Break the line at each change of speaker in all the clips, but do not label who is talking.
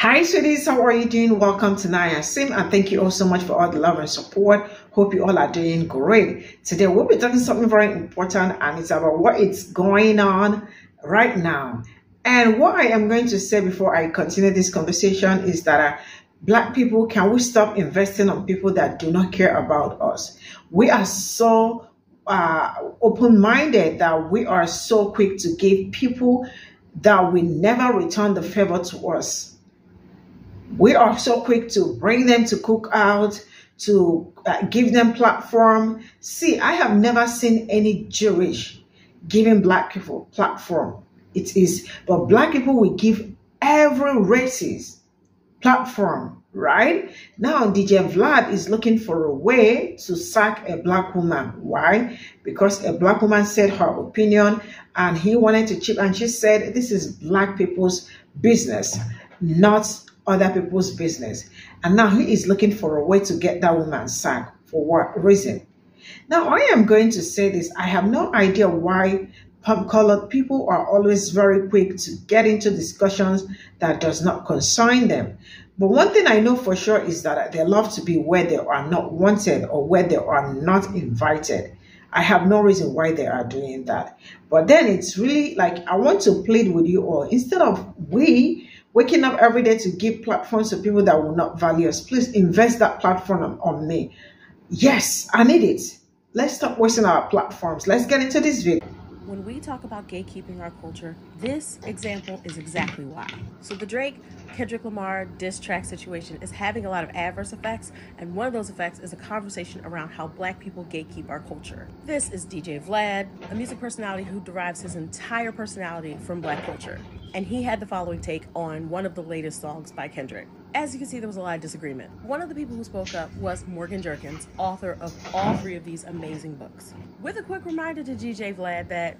Hi, sweeties. How are you doing? Welcome to Naya Sim, and thank you all so much for all the love and support. Hope you all are doing great. Today, we'll be talking something very important, and it's about what is going on right now. And what I am going to say before I continue this conversation is that Black people, can we stop investing on people that do not care about us? We are so open-minded that we are so quick to give people that will never return the favor to us. We are so quick to bring them to cook out, to give them platform. See, I have never seen any Jewish giving Black people platform. But Black people will give every races platform, right? Now, DJ Vlad is looking for a way to sack a Black woman. Why? Because a Black woman said her opinion and he wanted to chip, and she said, this is Black people's business, not other people's business. And now he is looking for a way to get that woman sacked. For what reason? Now, I am going to say this. I have no idea why colored people are always very quick to get into discussions that does not concern them. But one thing I know for sure is that they love to be where they are not wanted or where they are not invited. I have no reason why they are doing that. But then it's really like, I want to plead with you all. Instead of waking up every day to give platforms to people that will not value us, please invest that platform on me. Yes, I need it. Let's stop wasting our platforms. Let's get into this video.
When we talk about gatekeeping our culture, this example is exactly why. So the Kendrick Lamar diss track situation is having a lot of adverse effects, and one of those effects is a conversation around how Black people gatekeep our culture. This is DJ Vlad, a music personality who derives his entire personality from Black culture, and he had the following take on one of the latest songs by Kendrick. As you can see, there was a lot of disagreement. One of the people who spoke up was Morgan Jerkins, author of all three of these amazing books, with a quick reminder to DJ Vlad that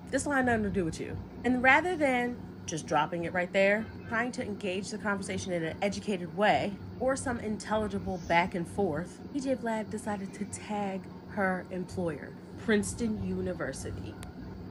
this line had nothing to do with you. And rather than just dropping it right there, trying to engage the conversation in an educated way or some intelligible back and forth, DJ Vlad decided to tag her employer, Princeton University.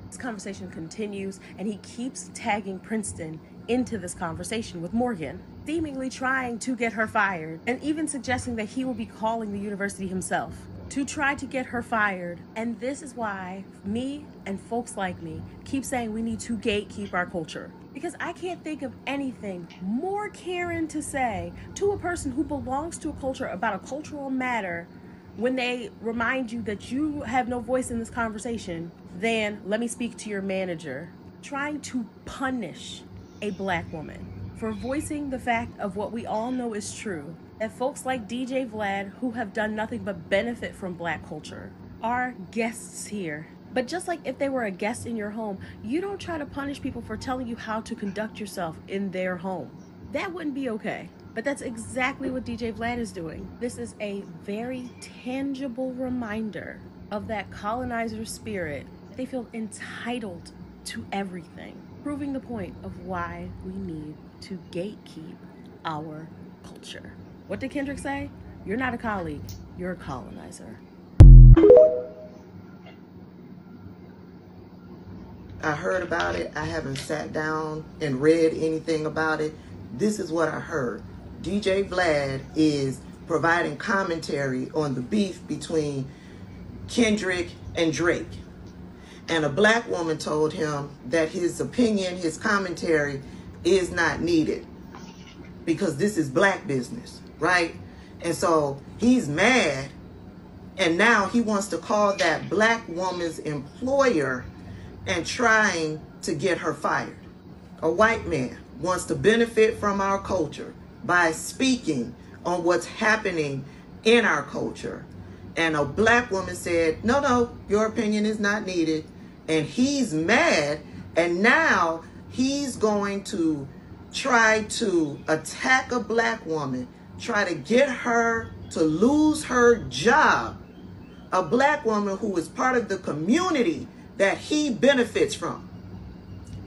This conversation continues, and he keeps tagging Princeton into this conversation with Morgan, seemingly trying to get her fired, and even suggesting that he will be calling the university himself to try to get her fired. And this is why me and folks like me keep saying we need to gatekeep our culture, because I can't think of anything more caring to say to a person who belongs to a culture about a cultural matter when they remind you that you have no voice in this conversation than, let me speak to your manager, trying to punish a Black woman for voicing the fact of what we all know is true, that folks like DJ Vlad, who have done nothing but benefit from Black culture, are guests here. But just like if they were a guest in your home, you don't try to punish people for telling you how to conduct yourself in their home. That wouldn't be okay. But that's exactly what DJ Vlad is doing. This is a very tangible reminder of that colonizer spirit. They feel entitled to everything, proving the point of why we need to gatekeep our culture. What did Kendrick say? You're not a colleague, you're a colonizer.
I heard about it. I haven't sat down and read anything about it. This is what I heard. DJ Vlad is providing commentary on the beef between Kendrick and Drake. And a Black woman told him that his opinion, his commentary is not needed because this is Black business, right? And so he's mad, and now he wants to call that Black woman's employer and trying to get her fired. A white man wants to benefit from our culture by speaking on what's happening in our culture. And a Black woman said, no, your opinion is not needed. And he's mad, and now he's going to try to attack a Black woman, try to get her to lose her job. A Black woman who is part of the community that he benefits from.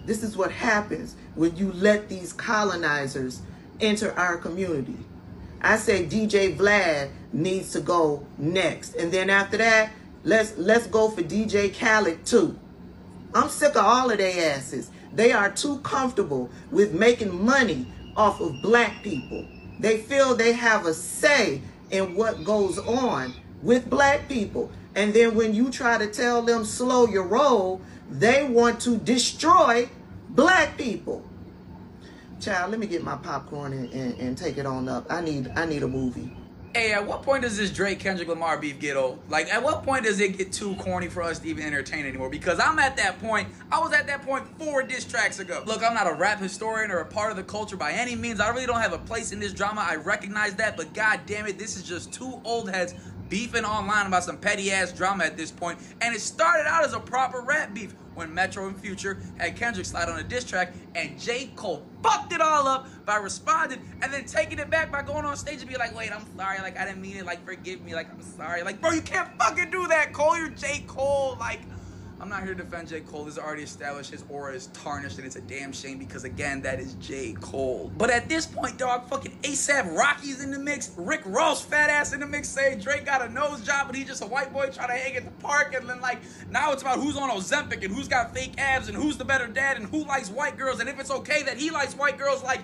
This is what happens when you let these colonizers enter our community. I say DJ Vlad needs to go next. And then after that, let's go for DJ Khaled too. I'm sick of all of their asses. They are too comfortable with making money off of black people. They feel they have a say in what goes on with black people. And then when you try to tell them slow your roll, they want to destroy black people. Child, let me get my popcorn and take it on up. I need a movie.
Hey, at what point does this Drake Kendrick Lamar beef get old? Like, at what point does it get too corny for us to even entertain anymore? Because I'm at that point. I was at that point 4 diss tracks ago. Look, I'm not a rap historian or a part of the culture by any means. I really don't have a place in this drama. I recognize that, but god damn it, this is just 2 old heads beefing online about some petty ass drama at this point. And it started out as a proper rap beef when Metro and Future had Kendrick slide on a diss track, and G0t fucked it all up by responding and then taking it back by going on stage and be like, wait, I'm sorry, like, I didn't mean it, like, forgive me, like, I'm sorry. Like, bro, you can't fucking do that, Cole. You're G0t. Like, I'm not here to defend G0t. This is already established. His aura is tarnished, and it's a damn shame because, again, that is G0t. But at this point, dog, fucking ASAP Rocky's in the mix. Rick Ross, fat ass in the mix, saying Drake got a nose job, but he's just a white boy trying to hang at the park. And then, like, now it's about who's on Ozempic and who's got fake abs and who's the better dad and who likes white girls. And if it's okay that he likes white girls, like,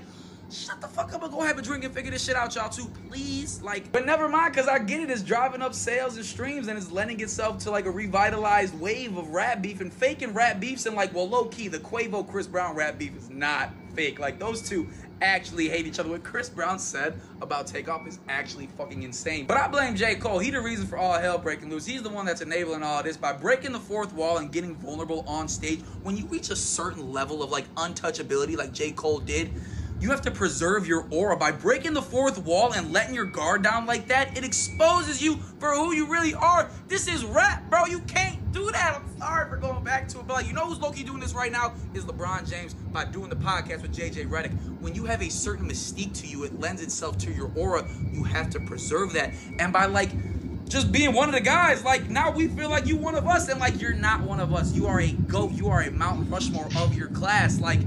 shut the fuck up and go have a drink and figure this shit out, y'all, too, please. Like, but never mind, because I get it. It's driving up sales and streams, and it's lending itself to, like, a revitalized wave of rap beef and faking rap beefs. And, like, well, low-key, the Quavo-Chris Brown rap beef is not fake. Like, those two actually hate each other. What Chris Brown said about Takeoff is actually fucking insane. But I blame G0t. He the reason for all hell breaking loose. He's the one that's enabling all this by breaking the 4th wall and getting vulnerable on stage. When you reach a certain level of, like, untouchability like G0t did, you have to preserve your aura. By breaking the 4th wall and letting your guard down like that, it exposes you for who you really are. This is rap, bro. You can't do that. I'm sorry for going back to it, but, like, you know who's low-key doing this right now is LeBron James by doing the podcast with JJ Redick. When you have a certain mystique to you, it lends itself to your aura. You have to preserve that. And by, like, just being one of the guys, like, now we feel like you one of us, and, like, you're not one of us. You are a GOAT. You are a Mount Rushmore of your class. Like,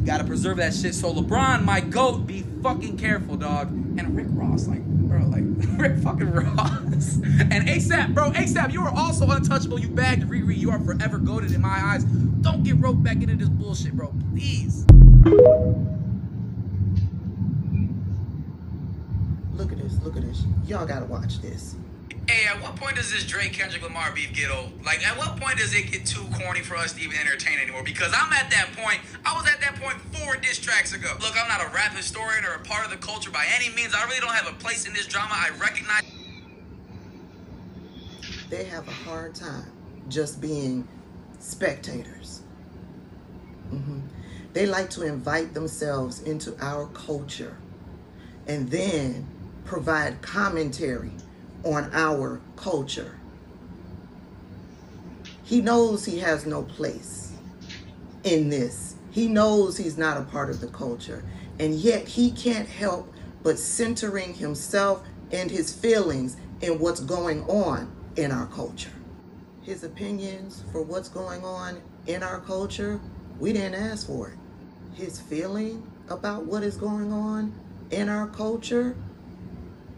gotta preserve that shit. So LeBron, my GOAT, be fucking careful, dog. And Rick Ross, like, bro, like, Rick fucking Ross. And ASAP, bro, ASAP, you are also untouchable. You bagged Riri. You are forever goated in my eyes. Don't get roped back into this bullshit, bro. Please.
Look at this. Look at this. Y'all gotta watch this.
Hey, at what point does this Drake Kendrick Lamar beef get old? Like, at what point does it get too corny for us to even entertain anymore? Because I'm at that point. I was at that point 4 diss tracks ago. Look, I'm not a rap historian or a part of the culture by any means. I really don't have a place in this drama. I recognize.
They have a hard time just being spectators. They like to invite themselves into our culture and then provide commentary on our culture. He knows he has no place in this. He knows he's not a part of the culture, and yet he can't help but centering himself and his feelings in what's going on in our culture. His opinions for what's going on in our culture, we didn't ask for it. His feeling about what is going on in our culture,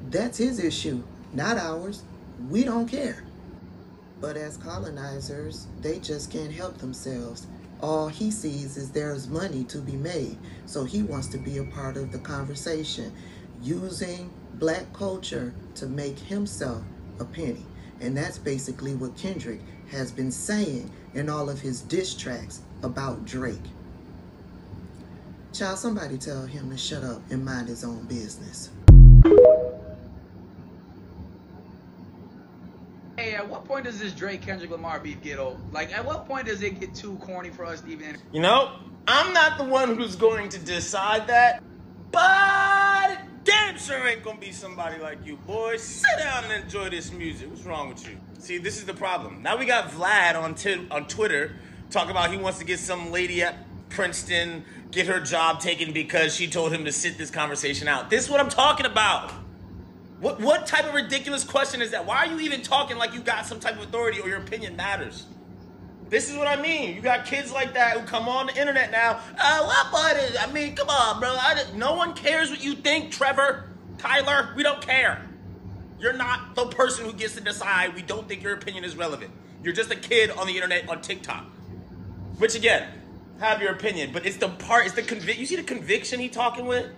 that's his issue, not ours. We don't care. But as colonizers, they just can't help themselves. All he sees is there's money to be made. So he wants to be a part of the conversation, using black culture to make himself a penny. And that's basically what Kendrick has been saying in all of his diss tracks about Drake. Child, somebody tell him to shut up and mind his own business.
Hey, at what point does this Drake Kendrick Lamar beef get old? Like, at what point does it get too corny for us to even...
You know, I'm not the one who's going to decide that, but damn sure ain't gonna be somebody like you, boys. Sit down and enjoy this music. What's wrong with you? See, this is the problem. Now we got Vlad on Twitter talking about he wants to get some lady at Princeton, get her job taken because she told him to sit this conversation out. This is what I'm talking about. What type of ridiculous question is that? Why are you even talking like you got some type of authority or your opinion matters? This is what I mean. You got kids like that who come on the internet now. What buddy? I mean, come on, bro. No one cares what you think, Trevor, Tyler. We don't care. You're not the person who gets to decide. We don't think your opinion is relevant. You're just a kid on the internet on TikTok. Which again, have your opinion, but it's the you see the conviction he talking with?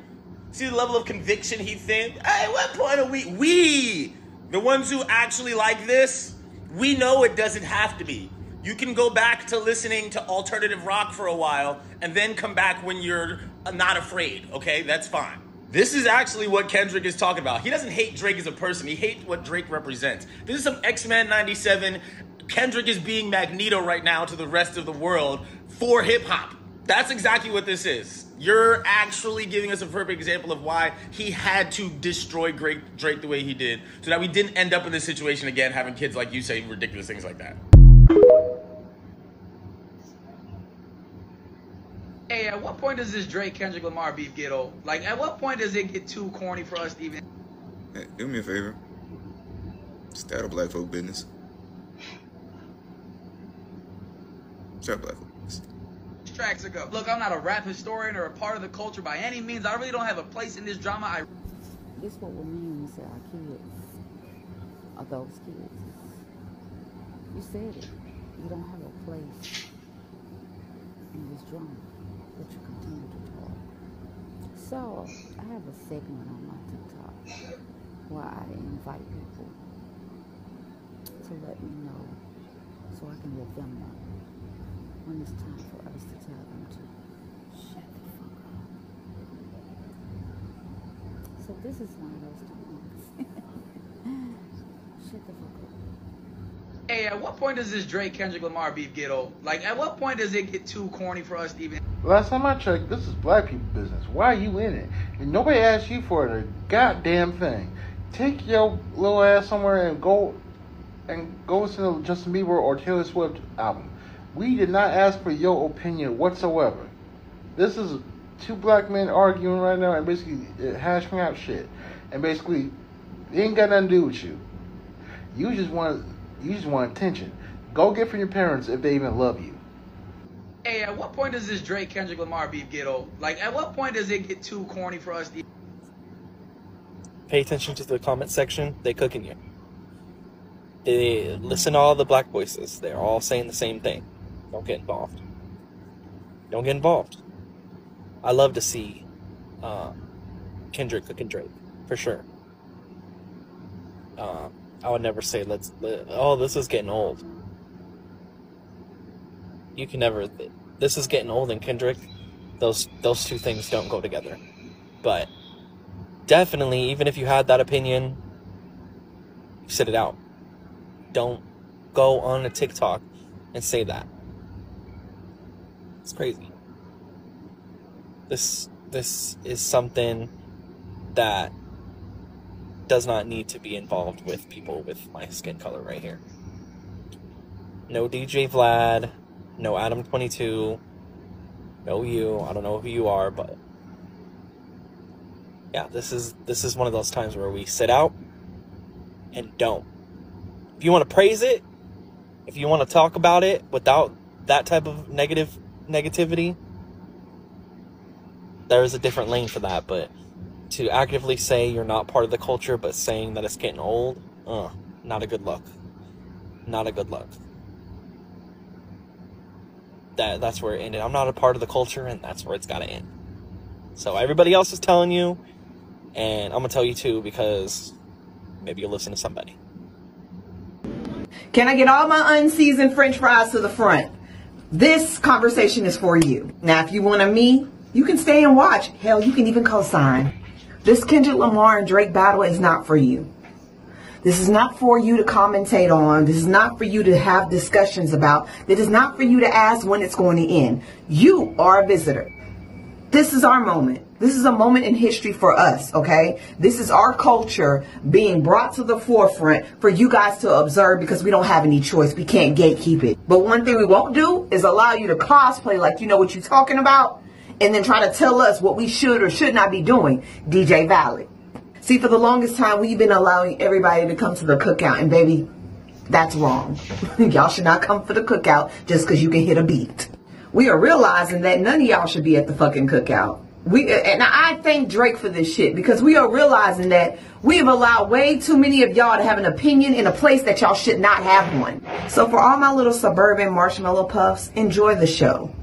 See the level of conviction he think? Hey, what point are we, the ones who actually like this, we know it doesn't have to be. You can go back to listening to alternative rock for a while and then come back when you're not afraid, okay? That's fine. This is actually what Kendrick is talking about. He doesn't hate Drake as a person. He hates what Drake represents. This is some X-Men 97. Kendrick is being Magneto right now to the rest of the world for hip-hop. That's exactly what this is. You're actually giving us a perfect example of why he had to destroy Drake the way he did so that we didn't end up in this situation again, having kids like you saying ridiculous things like that.
Hey, at what point does this Drake Kendrick Lamar beef get old? Like, at what point does it get too corny for us to even...
Hey, do me a favor. Stay out of black folk business. Stay out of black folk business.
Tracks ago. Look, I'm not a rap historian or a part of the culture by any means. I really don't have a place in this drama.
This is what we mean when we say our kids are those kids. You said it. You don't have a place in this drama, but you continue to talk. So, I have a segment on my TikTok where I invite people to let me know so I can let them know when it's time for us to tell them to shut the fuck up. So this is one of those times. Shut the fuck up.
Hey, at what point does this Drake Kendrick Lamar beef get old? Like, at what point does it get too corny for us to even...
Last time I checked, this is black people business. Why are you in it? And nobody asked you for the goddamn thing. Take your little ass somewhere and go listen to Justin Bieber or Taylor Swift album. We did not ask for your opinion whatsoever. This is two black men arguing right now and basically hashing out shit. And basically, it ain't got nothing to do with you. You just want attention. Go get from your parents if they even love you.
Hey, at what point does this Drake Kendrick Lamar beef get old? Like, at what point does it get too corny for us to...
Pay attention to the comment section. They cooking you. They listen to all the black voices. They're all saying the same thing. Don't get involved. Don't get involved. I love to see Kendrick cooking Drake, for sure. I would never say, oh, this is getting old. You can never, this is getting old and Kendrick, those two things don't go together. But definitely, even if you had that opinion, sit it out. Don't go on a TikTok and say that. It's crazy. This is something that does not need to be involved with people with my skin color right here. No DJ Vlad, no Adam 22, no you. I don't know who you are, but yeah, this is one of those times where we sit out and don't. If you want to praise it, if you want to talk about it without that type of negativity, there is a different lane for that. But to actively say you're not part of the culture, but saying that it's getting old, not a good look. Not a good look. That's where it ended. I'm not a part of the culture, and that's where it's got to end. So everybody else is telling you, and I'm going to tell you too, because maybe you'll listen to somebody.
Can I get all my unseasoned french fries to the front? This conversation is for you. Now, if you want me, you can stay and watch. Hell, you can even co-sign. This Kendrick Lamar and Drake battle is not for you. This is not for you to commentate on. This is not for you to have discussions about. It is not for you to ask when it's going to end. You are a visitor. This is our moment. This is a moment in history for us, okay? This is our culture being brought to the forefront for you guys to observe because we don't have any choice. We can't gatekeep it. But one thing we won't do is allow you to cosplay like you know what you're talking about and then try to tell us what we should or should not be doing. DJ Valid. See, for the longest time, we've been allowing everybody to come to the cookout. And baby, that's wrong. Y'all should not come for the cookout just because you can hit a beat. We are realizing that none of y'all should be at the fucking cookout. And I thank Drake for this shit because we are realizing that we have allowed way too many of y'all to have an opinion in a place that y'all should not have one. So for all my little suburban marshmallow puffs, enjoy the show.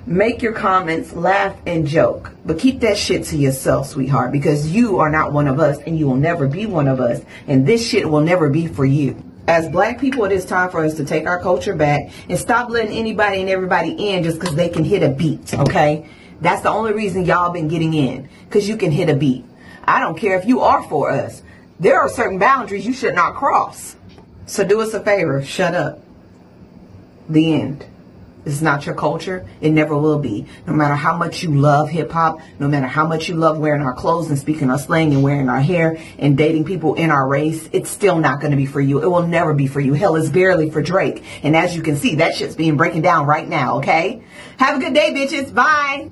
Make your comments, laugh, and joke. But keep that shit to yourself, sweetheart, because you are not one of us and you will never be one of us. And this shit will never be for you. As black people, it is time for us to take our culture back and stop letting anybody and everybody in just because they can hit a beat, okay? That's the only reason y'all been getting in, because you can hit a beat. I don't care if you are for us. There are certain boundaries you should not cross. So do us a favor, shut up. The end. It's not your culture. It never will be. No matter how much you love hip hop, no matter how much you love wearing our clothes and speaking our slang and wearing our hair and dating people in our race, it's still not going to be for you. It will never be for you. Hell, it's barely for Drake. And as you can see, that shit's being breaking down right now, okay? Have a good day, bitches. Bye.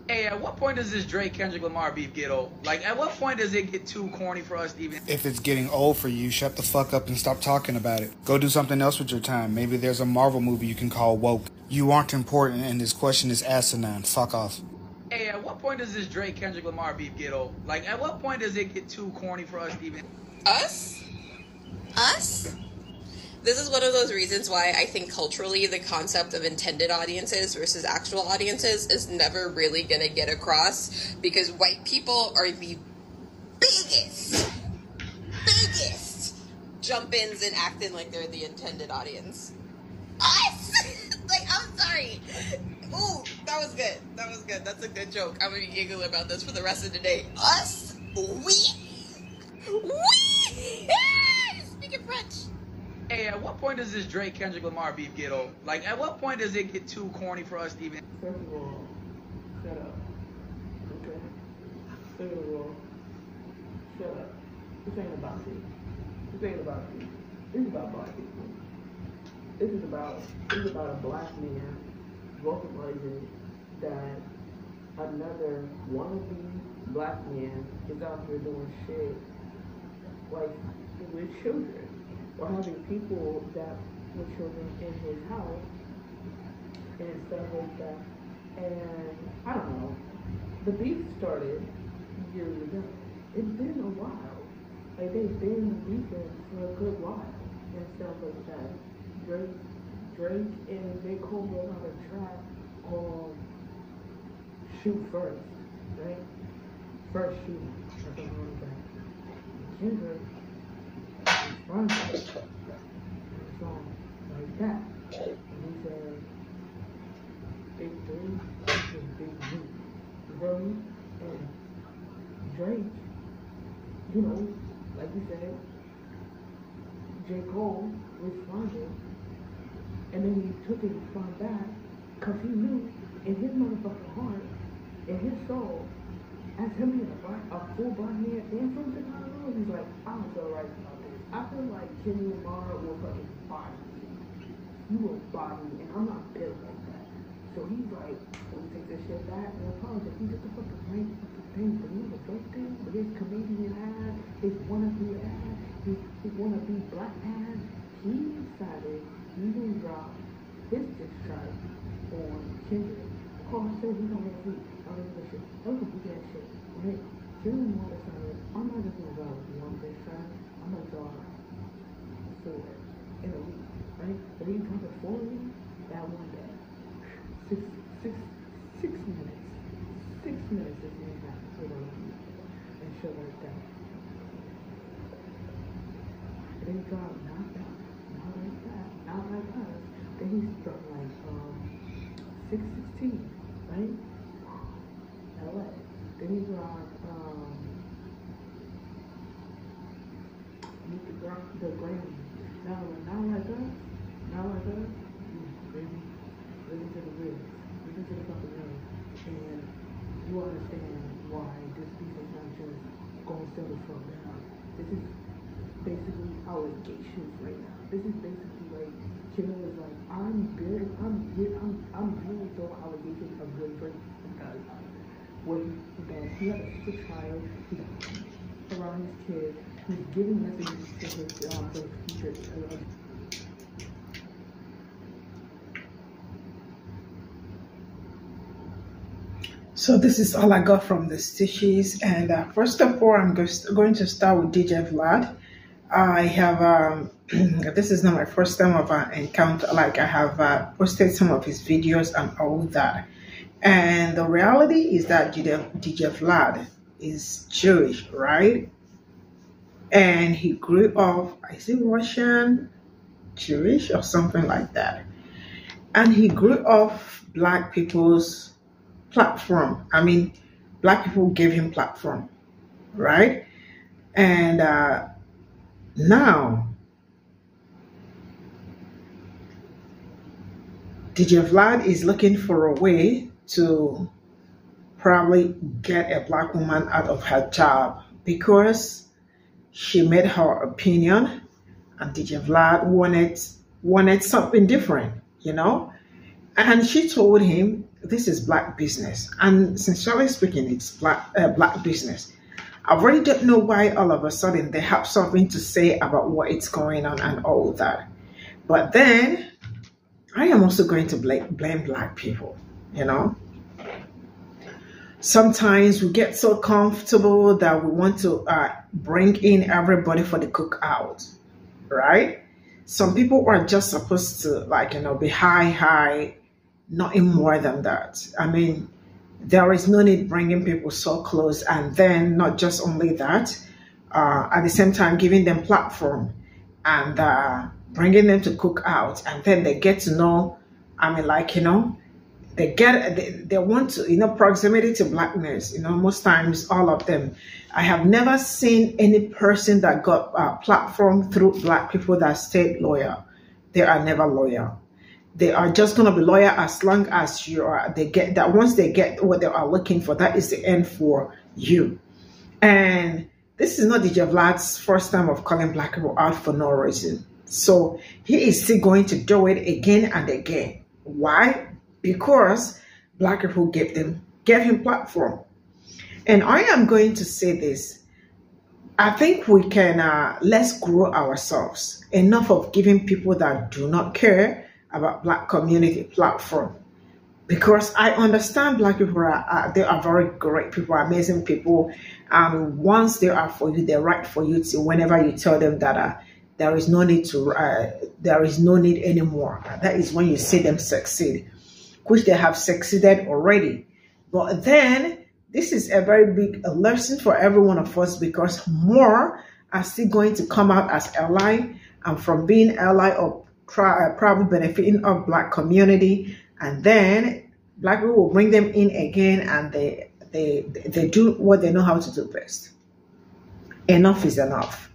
Hey, at what point does this Drake Kendrick Lamar beef get old? Like, at what point does it get too corny for us to even...
If it's getting old for you, shut the fuck up and stop talking about it. Go do something else with your time. Maybe there's a Marvel movie you can call woke. You aren't important and this question is asinine. Fuck off.
Hey, at what point does this Drake Kendrick Lamar beef get old? Like, at what point does it get too corny for us to even...
Us? Us? This is one of those reasons why I think culturally the concept of intended audiences versus actual audiences is never really going to get across, because white people are the biggest jump-ins and acting like they're the intended audience. Us? Like, I'm sorry. Ooh, that was good. That was good. That's a good joke. I'm going to be giggling about this for the rest of the day. Us? We? Speaking French.
Hey, at what point does this Drake Kendrick Lamar beef get old? Like, at what point does it get too corny for us to even...
First of all, shut up. Okay? Second of all, shut up. This ain't about you. This ain't about you. This is about black people. This is about a black man vocalizing that another wannabe black man is out here doing shit like with children. Or having people that with children in his house and stuff like that. And I don't know. The beef started years ago. It's been a while. Like, they've been beefing for a good while and stuff like that. Drake and J. Cole wrote on a track called Shoot First, right? First Shoot. Something like that. Kendrick front of it, a song like that. And he said, big three, big me. You feel me? And Drake, you know, like you said, J. Cole responded, and then he took his response back, because he knew in his motherfucking heart, in his soul, as him being a full black man and from Chicago, he's like, I don't feel right about this. I feel like Kendrick Lamar will fucking body me. You will body me, and I'm not built like that. So he's like, let me take this shit back and apologize. He did the fucking right fucking thing, but you know the first thing with his comedian ass, his wannabe ass, his wannabe black ass, he decided he gonna drop his diss track on Kendrick. Oh, I said he's gonna make it. I don't know shit. I'm gonna do that shit. Right? Kendrick Lamar decided, I'm not just gonna drop one diss track. I'm gonna draw 4 in a week, right? But he comes at 4 weeks, that one day. 6 minutes. 6 minutes is the impact for the week. And shit like that. And then he dropped not like us. Then he dropped like 6:16, right? LA. Then he dropped the Grammy. Now like us, baby, listen to the lyrics, listen to the fucking lyrics, and you understand why this piece is not just going to settle from down. This is basically allegations right now. This is basically like, Kendrick is like, I'm being throwing allegations of good Drake because he had a sick child, he's around his kid, he's giving messages to his future.
So this is all I got from the stitches, and first of all, I'm going to start with DJ Vlad. I have this is not my first time of encounter. Like, I have posted some of his videos and all that, And the reality is that DJ Vlad is Jewish, right? And he grew up, is it Russian, Jewish, or something like that. And he grew off Black people's platform. I mean, Black people gave him platform, right? And now, DJ Vlad is looking for a way to probably get a Black woman out of her job because she made her opinion, and DJ Vlad wanted something different, you know? And she told him, this is Black business. And sincerely speaking, it's Black business. I really don't know why all of a sudden they have something to say about what is going on and all that. But then I am also going to blame Black people, you know? Sometimes we get so comfortable that we want to bring in everybody for the cookout, right? Some people are just supposed to, like, you know, be high, nothing more than that. I mean, there is no need bringing people so close, and then not just only that, at the same time giving them platform and bringing them to cook out, and then they get to know, I mean, like, you know, they want to, you know, proximity to Blackness, you know, most times all of them. I have never seen any person that got a platform through Black people that stayed loyal. They are never loyal. They are just going to be loyal as long as you are, they get that. Once they get what they are looking for, that is the end for you. And this is not DJ Vlad's first time of calling Black people out for no reason. So he is still going to do it again and again. Why? Because Black people gave him platform. And I am going to say this. I think we can, let's grow ourselves. Enough of giving people that do not care about Black community platform. Because I understand Black people they are very great people, amazing people. Once they are for you, they're right for you to whenever you tell them that there is no need anymore. That is when you see them succeed, which they have succeeded already. But then this is a very big lesson for every one of us, because more are still going to come out as ally, and from being ally or probably benefiting of Black community, and then Black people will bring them in again, and they do what they know how to do best. Enough is enough.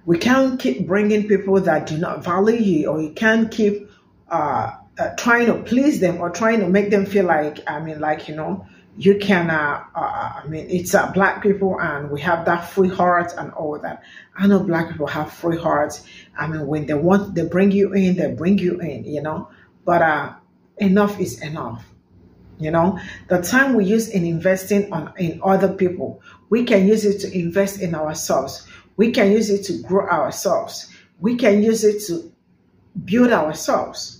We can't keep bringing people that do not value you, or you can't keep trying to please them or trying to make them feel like, I mean, like, you know, you can, I mean, it's Black people and we have that free heart and all that. I know Black people have free hearts. I mean, when they want, they bring you in, you know, but enough is enough. You know, the time we use in investing in other people, we can use it to invest in ourselves. We can use it to grow ourselves. We can use it to build ourselves.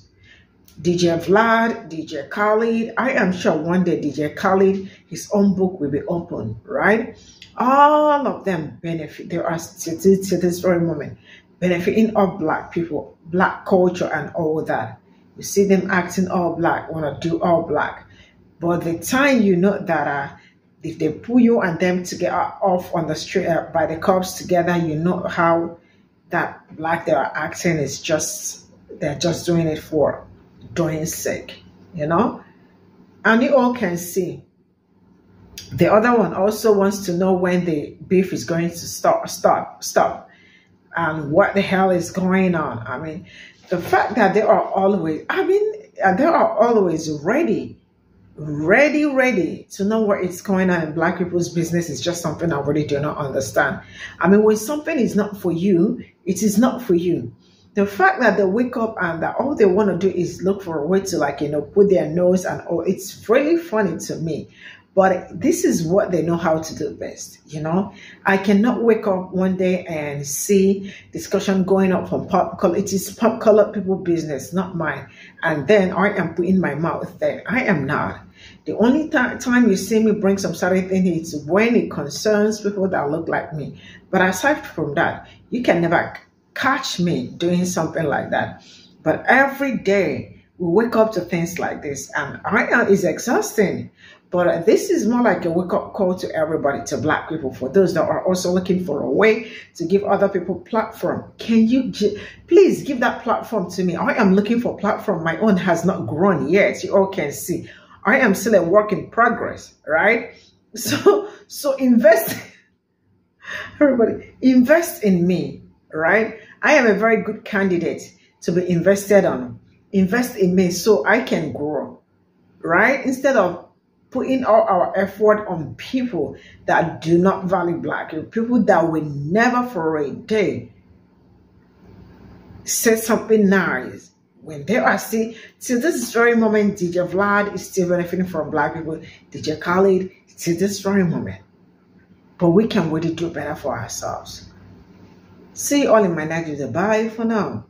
DJ Vlad, DJ Khaled, I am sure one day DJ Khaled, his own book will be open, right? All of them benefit. They are to this very moment benefiting of Black people, Black culture and all that. You see them acting all Black, want to do all Black. But the time you know that if they pull you and them to get off on the street by the cops together, you know how that Black they are acting is just, they're just doing it for doing sake, you know? And you all can see. The other one also wants to know when the beef is going to stop, and what the hell is going on. I mean, the fact that they are always, they are always ready to know what is going on in Black people's business is just something I really do not understand. I mean, when something is not for you, it is not for you. The fact that they wake up and that all they want to do is look for a way to, like, you know, put their nose and all, it's really funny to me. But this is what they know how to do best, you know. I cannot wake up one day and see discussion going up from pop color. It is pop color people business, not mine. And then I am putting my mouth there. I am not. The only time you see me bring some certain thing is when it concerns people that look like me. But aside from that, you can never catch me doing something like that. But every day we wake up to things like this, and it's exhausting. But this is more like a wake-up call to everybody, to Black people, for those that are also looking for a way to give other people platform. Can you please give that platform to me? I am looking for platform. My own has not grown yet. You all can see. I am still a work in progress, right? So invest, everybody, invest in me, right? I am a very good candidate to be invested on. Invest in me so I can grow, right? Instead of putting all our effort on people that do not value Black people, people that will never for a day say something nice when they are still, till this very moment, DJ Vlad is still benefiting from Black people, DJ Khaled, till this very moment. But we can really do better for ourselves. See you all in my next video. Bye for now.